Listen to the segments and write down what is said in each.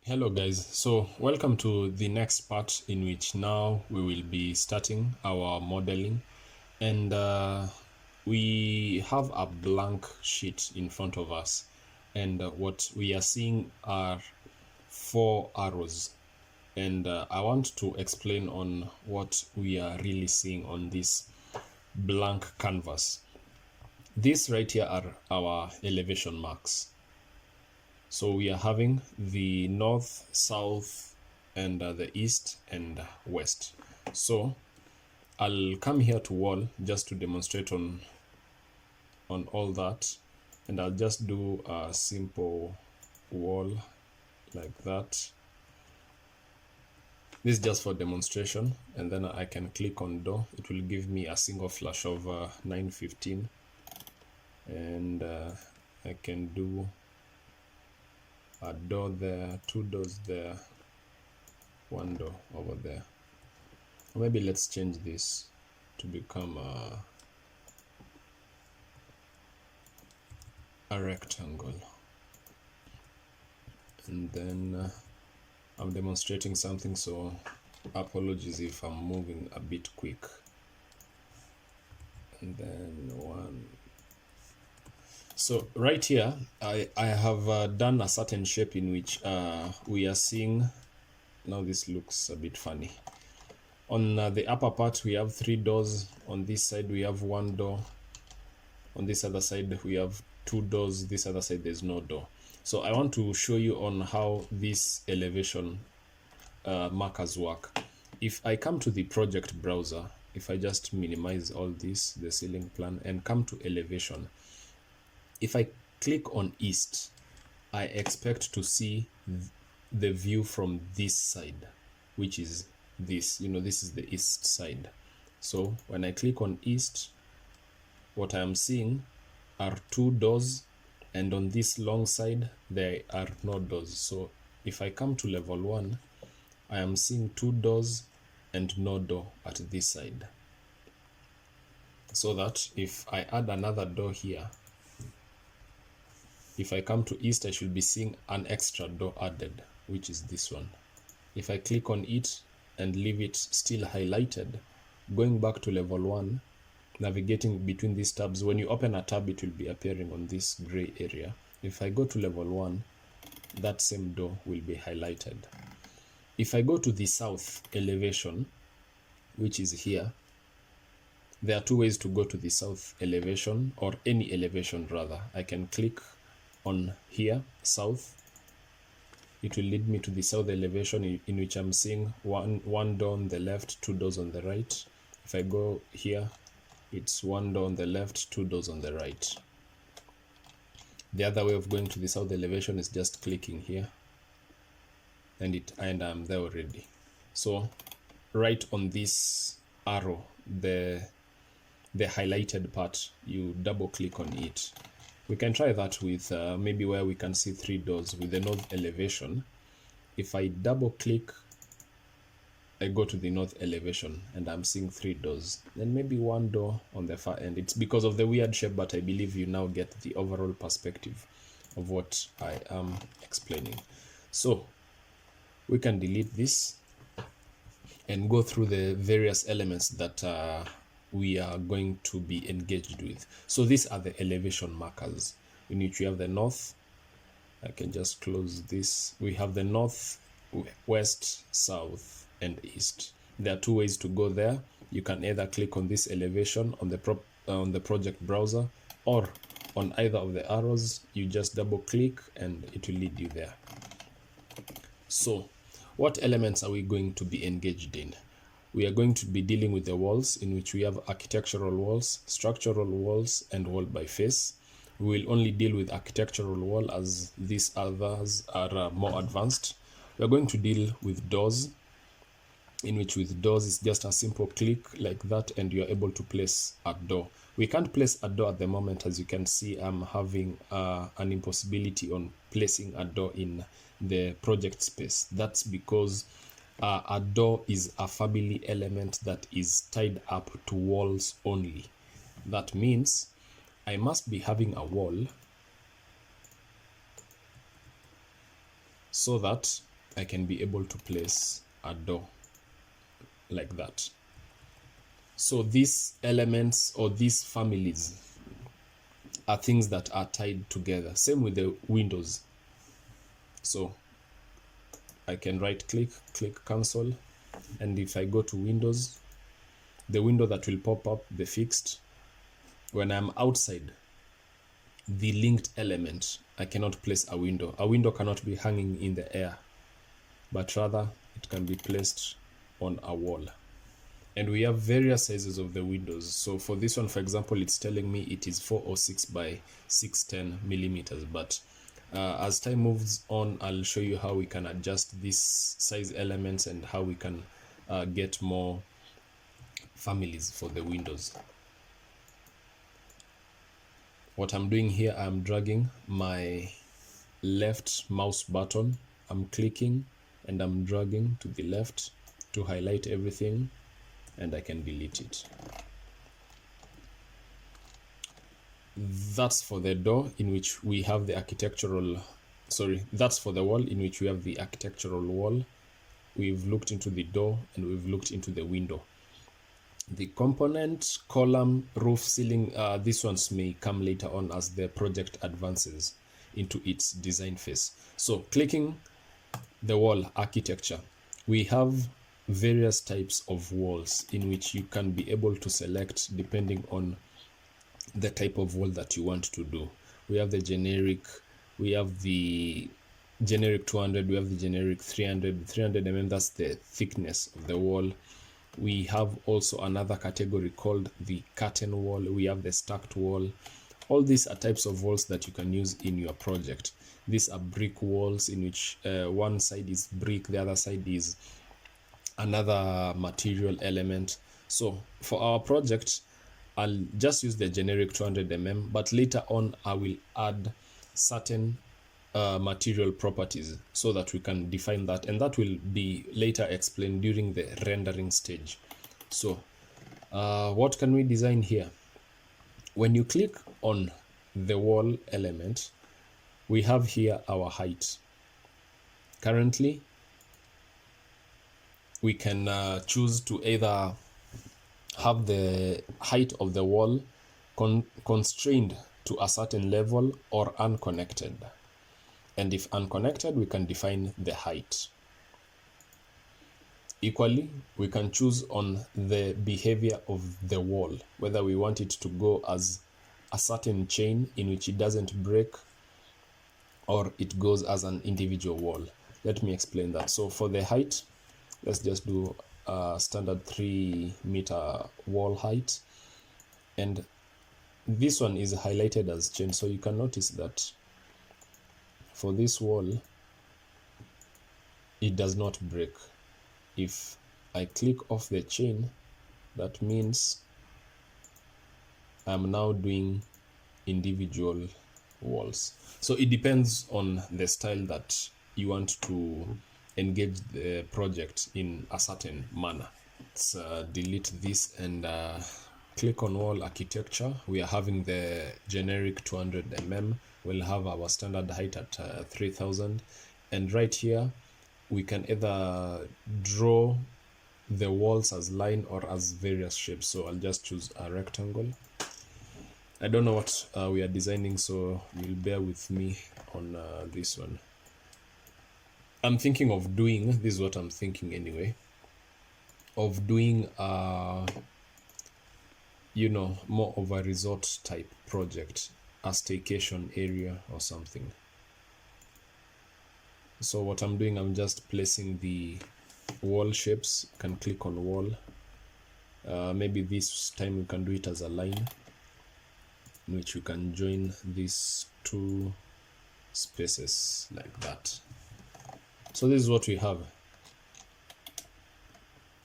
Hello guys, so welcome to the next part in which now we will be starting our modeling, and we have a blank sheet in front of us, and what we are seeing are four arrows, and I want to explain on what we are really seeing on this blank canvas. These right here are our elevation marks. So we are having the north, south, and the east and west. So I'll come here to wall just to demonstrate on all that, and I'll just do a simple wall like that. This is just for demonstration, and then I can click on door. It will give me a single flash of 915, and I can do a door there, two doors there, one door over there. Or maybe let's change this to become a rectangle, and then I'm demonstrating something, so apologies if I'm moving a bit quick. And then one. So right here I have done a certain shape in which we are seeing. Now this looks a bit funny. On the upper part we have three doors. On this side we have one door. On this other side we have two doors. This other side there's no door. So I want to show you on how this elevation markers work. If I come to the project browser, if I just minimize all this, the ceiling plan, and come to elevation, if I click on east, I expect to see the view from this side, which is this. This is the east side. So when I click on east, what I am seeing are two doors, and on this long side there are no doors. So if I come to level 1, I am seeing two doors and no door at this side. So that if I add another door here, if I come to east, I should be seeing an extra door added, which is this one. If I click on it and leave it still highlighted, going back to level 1, navigating between these tabs, when you open a tab it will be appearing on this gray area. If I go to level 1, that same door will be highlighted. If I go to the south elevation, which is here, there are two ways to go to the south elevation, or any elevation rather. I can click on here, south. It will lead me to the south elevation, in which I'm seeing one door on the left, two doors on the right. If I go here, it's one door on the left, two doors on the right. The other way of going to the south elevation is just clicking here, and I'm there already. So right on this arrow, the highlighted part, you double click on it. We can try that with maybe where we can see three doors with the north elevation. If I double click, I go to the north elevation and I'm seeing three doors, then maybe one door on the far end. It's because of the weird shape, but I believe you now get the overall perspective of what I am explaining. So we can delete this and go through the various elements that we are going to be engaged with. So these are the elevation markers, in which we have the north. I can just close this. We have the north, west, south, and east. There are two ways to go there. You can either click on this elevation on the project browser, or on either of the arrows, you just double click and it will lead you there. So what elements are we going to be engaged in? We are going to be dealing with the walls, in which we have architectural walls, structural walls, and wall by face. We will only deal with architectural wall, as these others are more advanced. We are going to deal with doors, in which with doors it's just a simple click like that and you're able to place a door. We can't place a door at the moment. As you can see, I'm having an impossibility on placing a door in the project space. That's because a door is a family element that is tied up to walls only. That means I must be having a wall so that I can be able to place a door like that. So these elements or these families are things that are tied together. Same with the windows. So I can right click, click cancel, and if I go to Windows, the window that will pop up, the fixed, when I'm outside the linked element, I cannot place a window. A window cannot be hanging in the air, but rather it can be placed on a wall. And we have various sizes of the windows. So for this one, for example, it's telling me it is 406 by 610 millimeters, but as time moves on, I'll show you how we can adjust these size elements and how we can get more families for the windows. What I'm doing here, I'm dragging my left mouse button, I'm clicking and I'm dragging to the left to highlight everything, and I can delete it. That's for the door in which we have the architectural, that's for the wall in which we have the architectural wall. We've looked into the door and we've looked into the window. The component, column, roof, ceiling, these ones may come later on as the project advances into its design phase. So clicking the wall architecture, we have various types of walls in which you can be able to select depending on the type of wall that you want to do. We have the generic, we have the generic 200, we have the generic 300 mm, that's the thickness of the wall. We have also another category called the curtain wall. We have the stacked wall. All these are types of walls that you can use in your project. These are brick walls in which one side is brick, the other side is another material element. So for our project, I'll just use the generic 200 mm, but later on I will add certain material properties so that we can define that, and that will be later explained during the rendering stage. So what can we design here? When you click on the wall element, we have here our height. Currently we can choose to either have the height of the wall constrained to a certain level or unconnected. And if unconnected, we can define the height. Equally, we can choose on the behavior of the wall, whether we want it to go as a certain chain in which it doesn't break, or it goes as an individual wall. Let me explain that. So for the height, let's just do a standard 3-meter wall height, and this one is highlighted as chain. So you can notice that for this wall, it does not break. If I click off the chain, that means I'm now doing individual walls. So it depends on the style that you want to engage the project in a certain manner. Let's delete this and click on wall architecture. We are having the generic 200 mm. We'll have our standard height at 3000, and right here we can either draw the walls as line or as various shapes. So I'll just choose a rectangle. I don't know what we are designing, so you'll bear with me on this one. I'm thinking of doing, this is what I'm thinking anyway, of doing you know, more of a resort type project, a staycation area or something. So what I'm doing, I'm just placing the wall shapes. You can click on wall. Maybe this time we can do it as a line in which you can join these two spaces like that. So this is what we have.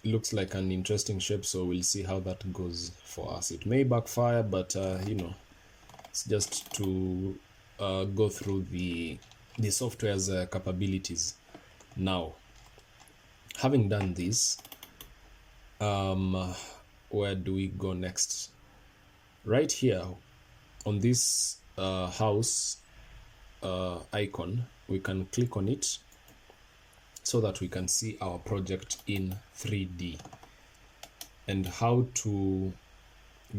It looks like an interesting shape, so we'll see how that goes for us. It may backfire, but you know, it's just to go through the software's capabilities. Now, having done this, where do we go next? Right here on this house icon, we can click on it so that we can see our project in 3D. And how to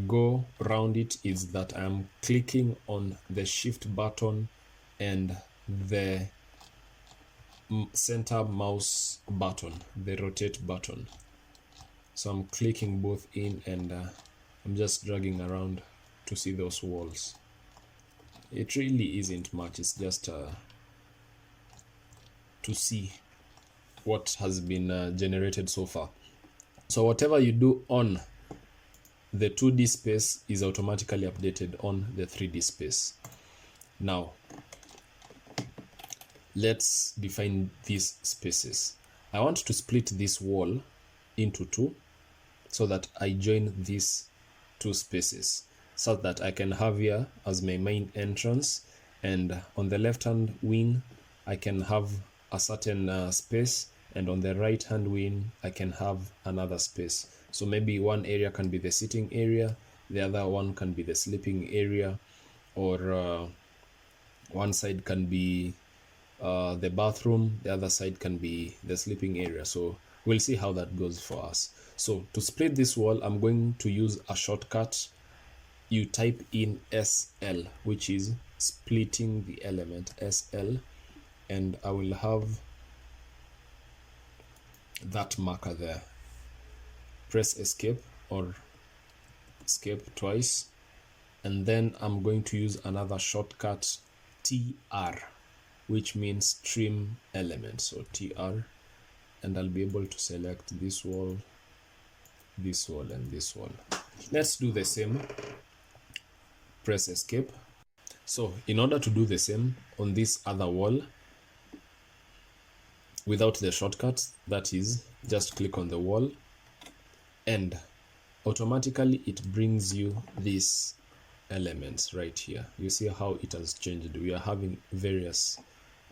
go around it is that I'm clicking on the shift button and the center mouse button, the rotate button. So I'm clicking both in, and I'm just dragging around to see those walls. It really isn't much, it's just to see what has been generated so far. So whatever you do on the 2D space is automatically updated on the 3D space. Now let's define these spaces. I want to split this wall into two so that I join these two spaces, so that I can have here as my main entrance, and on the left hand wing I can have a certain space, and on the right hand wing I can have another space. So maybe one area can be the sitting area, the other one can be the sleeping area, or one side can be the bathroom, the other side can be the sleeping area. So we'll see how that goes for us. So to split this wall, I'm going to use a shortcut. You type in SL, which is splitting the element, SL, and I will have that marker there. Press escape or escape twice, and then I'm going to use another shortcut, TR, which means trim element. So TR, and I'll be able to select this wall, and this wall. Let's do the same. Press escape. So in order to do the same on this other wall without the shortcut, that is, just click on the wall and automatically it brings you these elements right here. You see how it has changed. We are having various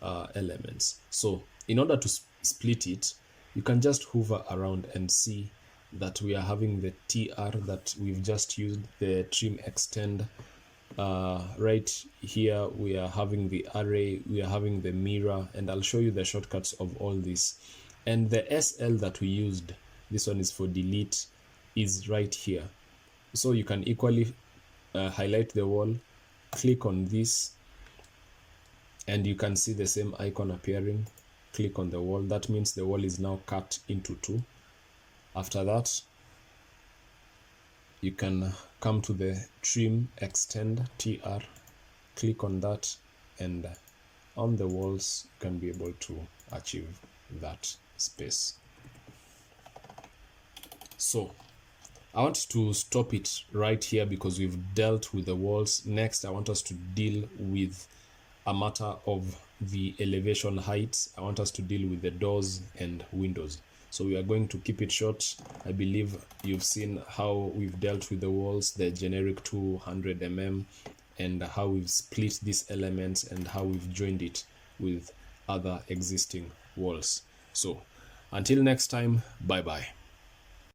elements. So in order to split it, you can just hover around and see that we are having the TR that we've just used, the trim extend. Right here we are having the array, we are having the mirror, and I'll show you the shortcuts of all this. And the SL that we used, this one is for delete, is right here. So you can equally highlight the wall, click on this, and you can see the same icon appearing. Click on the wall. That means the wall is now cut into two. After that, you can come to the trim extend, TR, click on that, and on the walls you can be able to achieve that space. So I want to stop it right here because we've dealt with the walls. Next, I want us to deal with a matter of the elevation heights. I want us to deal with the doors and windows. So we are going to keep it short. I believe you've seen how we've dealt with the walls, the generic 200 mm, and how we've split these elements and how we've joined it with other existing walls. So until next time, bye bye.